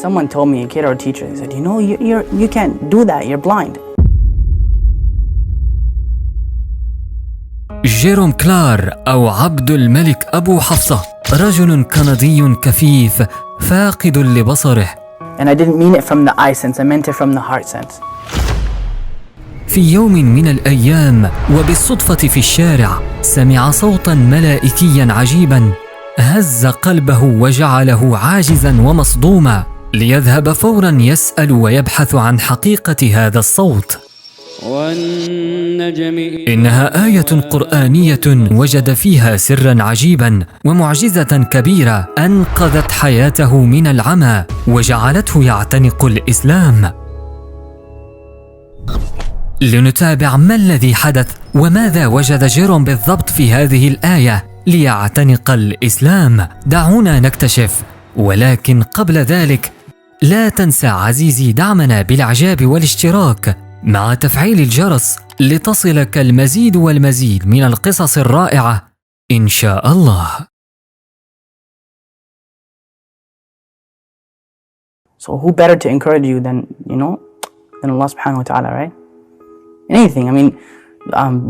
Someone told me, a kid or a teacher, they said, you know, you can't do that, you're blind. جيروم كلار أو عبد الملك أبو حفصة رجل كندي كفيف فاقد لبصره. And I didn't mean it from the eye sense, I meant it from the heart sense. في يوم من الأيام وبالصدفة في الشارع سمع صوتا ملائكيا عجيبا هز قلبه وجعله عاجزا ومصدوما ليذهب فورا يسأل ويبحث عن حقيقة هذا الصوت. إنها آية قرآنية وجد فيها سرا عجيبا ومعجزة كبيرة أنقذت حياته من العمى وجعلته يعتنق الإسلام. لنتابع ما الذي حدث وماذا وجد جيروم بالضبط في هذه الآية ليعتنق الإسلام. دعونا نكتشف، ولكن قبل ذلك لا تنسى عزيزي دعمنا بالإعجاب والاشتراك مع تفعيل الجرس لتصلك المزيد والمزيد من القصص الرائعة إن شاء الله. So who better to encourage you than Allah subhanahu wa ta'ala, right? In anything, I mean,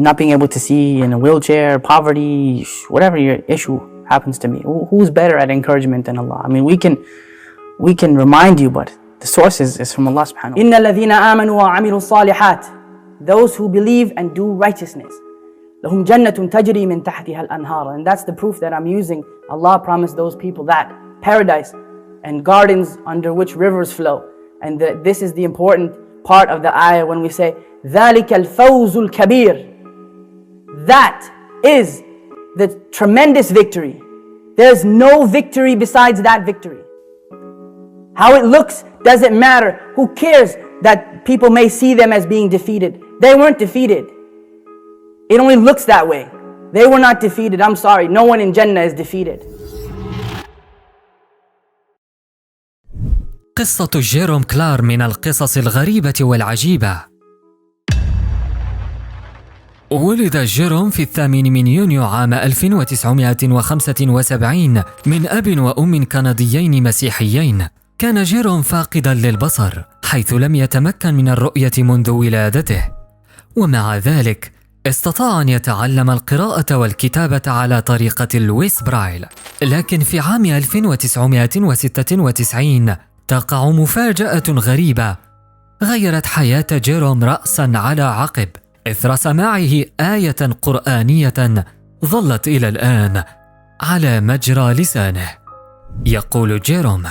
not being able to see, in a wheelchair, poverty, whatever your issue happens to be. Who's better at encouragement than Allah? I mean, we can remind you, but the source is from Allah subhanahu wa ta'ala. إِنَّ الَّذِينَ آمَنُوا وَعَمِلُوا الصَّالِحَاتِ, those who believe and do righteousness. لَهُمْ جَنَّةٌ تَجْرِي مِنْ تَحْتِهَا الْأَنْهَارُ. And that's the proof that I'm using. Allah promised those people that paradise and gardens under which rivers flow. And this is the important part of the ayah when we say ذَلِكَ الْفَوْزُ الْكَبِيرُ. That is the tremendous victory. There's no victory besides that victory. How it looks doesn't matter. Who cares that people may see them as being defeated? They weren't defeated. It only looks that way. They were not defeated. I'm sorry. No one in Jannah is defeated. قصة جيروم كلار من القصص الغريبة والعجيبة. ولد جيروم في 8 من يونيو عام 1975 من أب وأم كنديين مسيحيين. كان جيروم فاقدا للبصر حيث لم يتمكن من الرؤية منذ ولادته، ومع ذلك استطاع أن يتعلم القراءة والكتابة على طريقة اللويس برايل. لكن في عام 1996 تقع مفاجأة غريبة غيرت حياة جيروم رأسا على عقب إثر سماعه آية قرآنية ظلت إلى الآن على مجرى لسانه. يقول جيروم: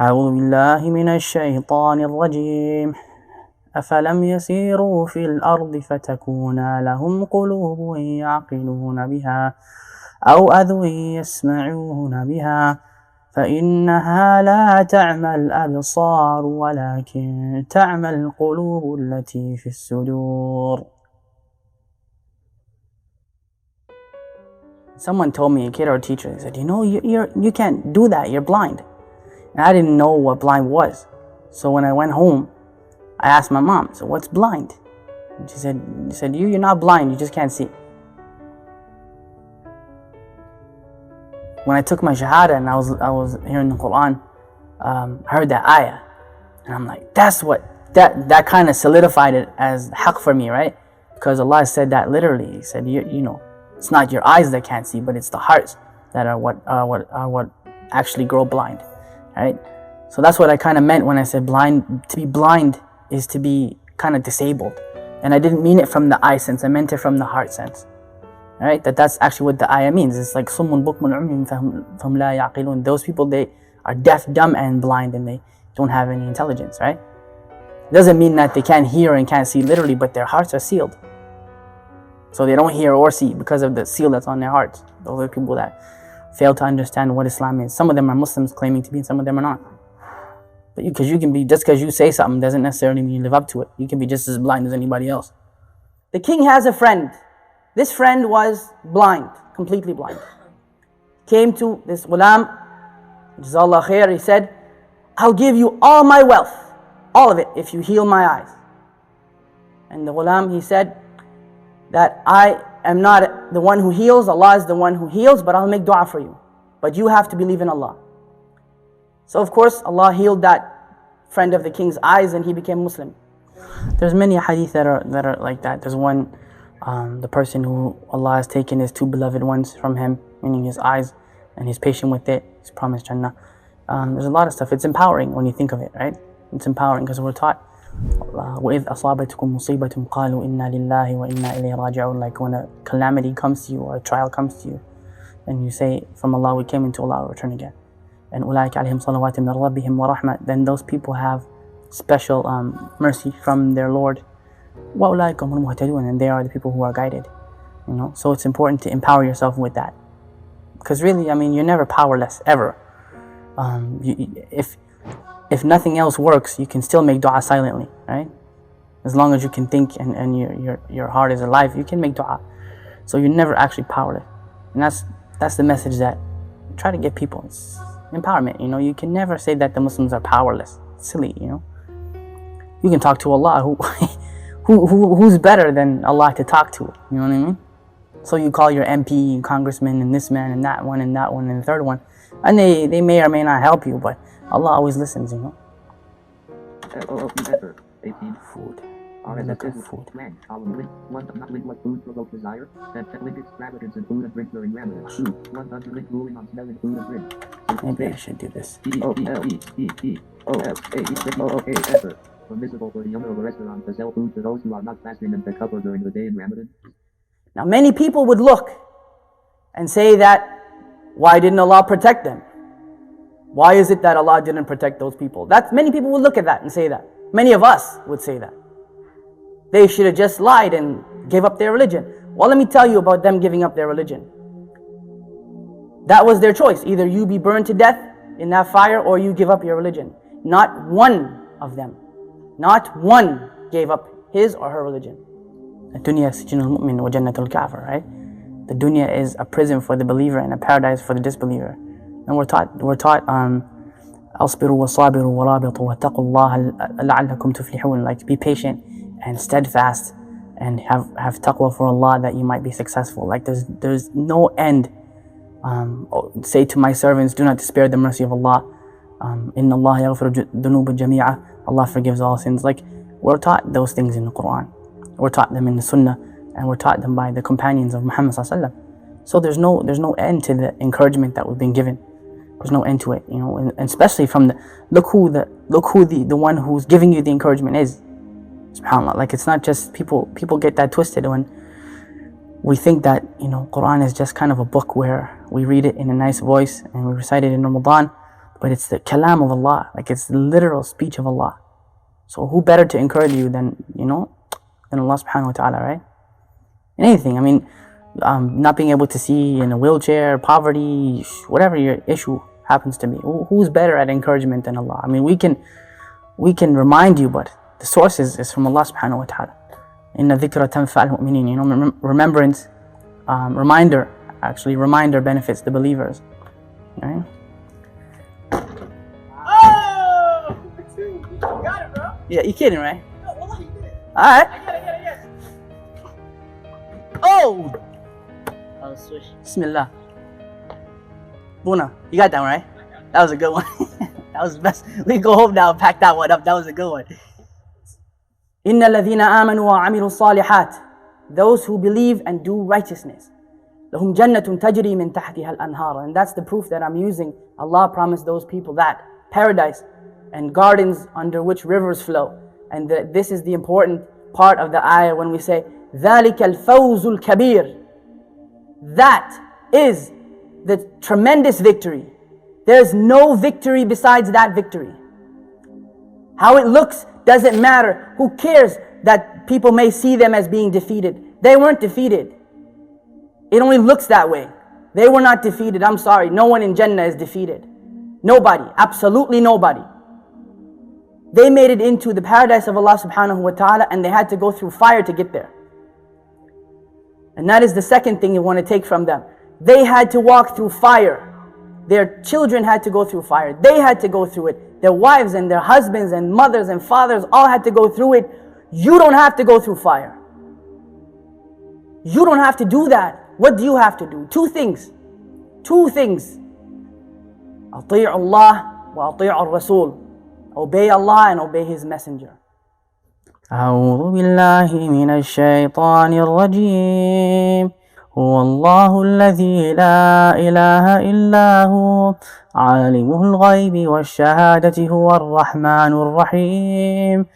أعوذ بالله من الشيطان الرجيم. أفلم يسيروا في الأرض فتكون لهم قلوب يعقلون بها أو أذن يسمعون بها فإنها لا تعمى الأبصار ولكن تعمى القلوب التي في الصدور. Someone told me, a kid or a teacher, they said, you know, you can't do that, you're blind. And I didn't know what blind was. So when I went home, I asked my mom, so what's blind? And she said, you're not blind, you just can't see. When I took my shahada and I was hearing the Quran, I heard that ayah, and I'm like, that's what that kind of solidified it as haqq for me, right? Because Allah said that literally. He said, you know, it's not your eyes that can't see, but it's the hearts that are what actually grow blind, right? So that's what I kind of meant when I said blind. To be blind is to be kind of disabled, and I didn't mean it from the eye sense. I meant it from the heart sense. Right? That's actually what the ayah means. It's like summun bukmun umyun fahum la ya'qilun. Those people, they are deaf, dumb, and blind, and they don't have any intelligence, right? It doesn't mean that they can't hear and can't see literally, but their hearts are sealed. So they don't hear or see because of the seal that's on their hearts. Those are people that fail to understand what Islam is. Some of them are Muslims claiming to be, and some of them are not. But because you can be, just because you say something doesn't necessarily mean you live up to it. You can be just as blind as anybody else. The king has a friend. This friend was blind, completely blind. Came to this ghulam, Jazakallah khair, he said, I'll give you all my wealth, all of it, if you heal my eyes. And the ghulam, he said that I am not the one who heals, Allah is the one who heals, but I'll make dua for you. But you have to believe in Allah. So of course Allah healed that friend of the king's eyes and he became Muslim. There's many hadith that are like that. There's one, the person who Allah has taken his two beloved ones from him, meaning his eyes, and he's patient with it, he's promised Jannah. There's a lot of stuff. It's empowering when you think of it, right? It's empowering because we're taught وَإِذْ أَصَابَتْكُمْ مُصِيبَةٌ قَالُوا إِنَّا لِلَّهِ وَإِنَّا إِلَيْهِ رَاجِعُونَ. Like when a calamity comes to you or a trial comes to you and you say, from Allah we came, into Allah we return again. And أُولَٰئِكَ عَلَيْهِمْ صَلَوَاتٌ مِّن رَّبِّهِمْ وَرَحْمَةٌ. Then those people have special mercy from their Lord. وَأُولَٰئِكَ هُمُ الْمُهْتَدُونَ. And they are the people who are guided. You know, so it's important to empower yourself with that. Because really, I mean, you're never powerless, ever. If nothing else works, you can still make dua silently, right? As long as you can think and your heart is alive, you can make dua. So you're never actually powerless. And that's the message that I try to give people. It's empowerment, you know. You can never say that the Muslims are powerless. It's silly, you know. You can talk to Allah, who's better than Allah to talk to, you know what I mean? So you call your MP, congressman, and this man, and that one, and that one, and the third one, and they may or may not help you, but Allah always listens, you know. Food. Look at food. Maybe I should do this. Permissible for the owner of a restaurant to sell food to those who are not fasting and take cover during the day in Ramadan. Now many people would look and say that, why didn't Allah protect them? Why is it that Allah didn't protect those people? Many people would look at that and say that. Many of us would say that. They should have just lied and gave up their religion. Well, let me tell you about them giving up their religion. That was their choice. Either you be burned to death in that fire or you give up your religion. Not one of them, not one gave up his or her religion. الدنيا سجن المؤمن وجنة الكافر, right? The dunya is a prison for the believer and a paradise for the disbeliever. And we're taught أصبروا وصابروا ورابطوا واتقوا الله لعلكم تفلحون. Like, be patient and steadfast and have taqwa for Allah that you might be successful. Like, there's no end. Say to my servants, do not despair the mercy of Allah. Inna Allah yaghfiru dhunuba jami'a. Allah forgives all sins. Like, we're taught those things in the Quran. We're taught them in the Sunnah, and we're taught them by the companions of Muhammad sallallahu alaihi wasallam. So there's no end to the encouragement that we've been given. There's no end to it, you know. And especially from look who the one who's giving you the encouragement is. SubhanAllah. Like, it's not just people get that twisted when we think that, you know, Quran is just kind of a book where we read it in a nice voice and we recite it in Ramadan, but it's the kalam of Allah. Like, it's the literal speech of Allah. So who better to encourage you than, you know, than Allah subhanahu wa ta'ala, right? In anything, I mean, not being able to see in a wheelchair, poverty, whatever your issue happens to be, who's better at encouragement than Allah? I mean, we can remind you, but the source is from Allah subhanahu wa ta'ala. Inna dhikra tanfa'al mu'minin. You know, remembrance, reminder benefits the believers, right? Oh! You got it, bro. Yeah, you kidding, right? No, wallahi, you did it. Alright. I get it. Oh! I'll switch. Bismillah. Buna, you got that one, right? That was a good one. That was the best. We can go home now and pack that one up. That was a good one. Inna alladhina amanu wa amilu salihat. Those who believe and do righteousness. Lahum jannatun tajri min tahtiha al-anhar. And that's the proof that I'm using. Allah promised those people that paradise and gardens under which rivers flow. And this is the important part of the ayah when we say ذَلِكَ الْفَوْزُ الْكَبِيرُ. That is the tremendous victory. There's no victory besides that victory. How it looks doesn't matter. Who cares that people may see them as being defeated? They weren't defeated. It only looks that way. They were not defeated. I'm sorry. No one in Jannah is defeated. Nobody. Absolutely nobody. They made it into the paradise of Allah subhanahu wa ta'ala, and they had to go through fire to get there. And that is the second thing you want to take from them. They had to walk through fire. Their children had to go through fire. They had to go through it. Their wives and their husbands and mothers and fathers all had to go through it. You don't have to go through fire. You don't have to do that. What do you have to do? Two things. أطيعوا الله وأطيعوا الرسول. Obey Allah and obey His messenger. أعوذ بالله من الشيطان الرجيم. هو الله الذي لا إله إلا هو عالم الغيب والشهادة هو الرحمن الرحيم.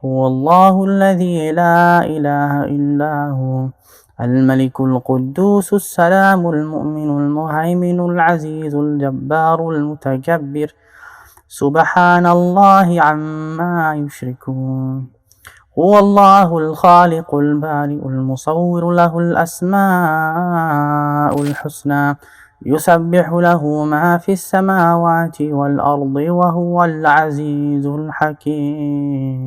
هو الله الذي لا إله إلا هو الملك القدوس السلام المؤمن المهيمن العزيز الجبار المتكبر سبحان الله عما يشركون. هو الله الخالق البارئ المصور له الأسماء الحسنى يسبح له ما في السماوات والأرض وهو العزيز الحكيم.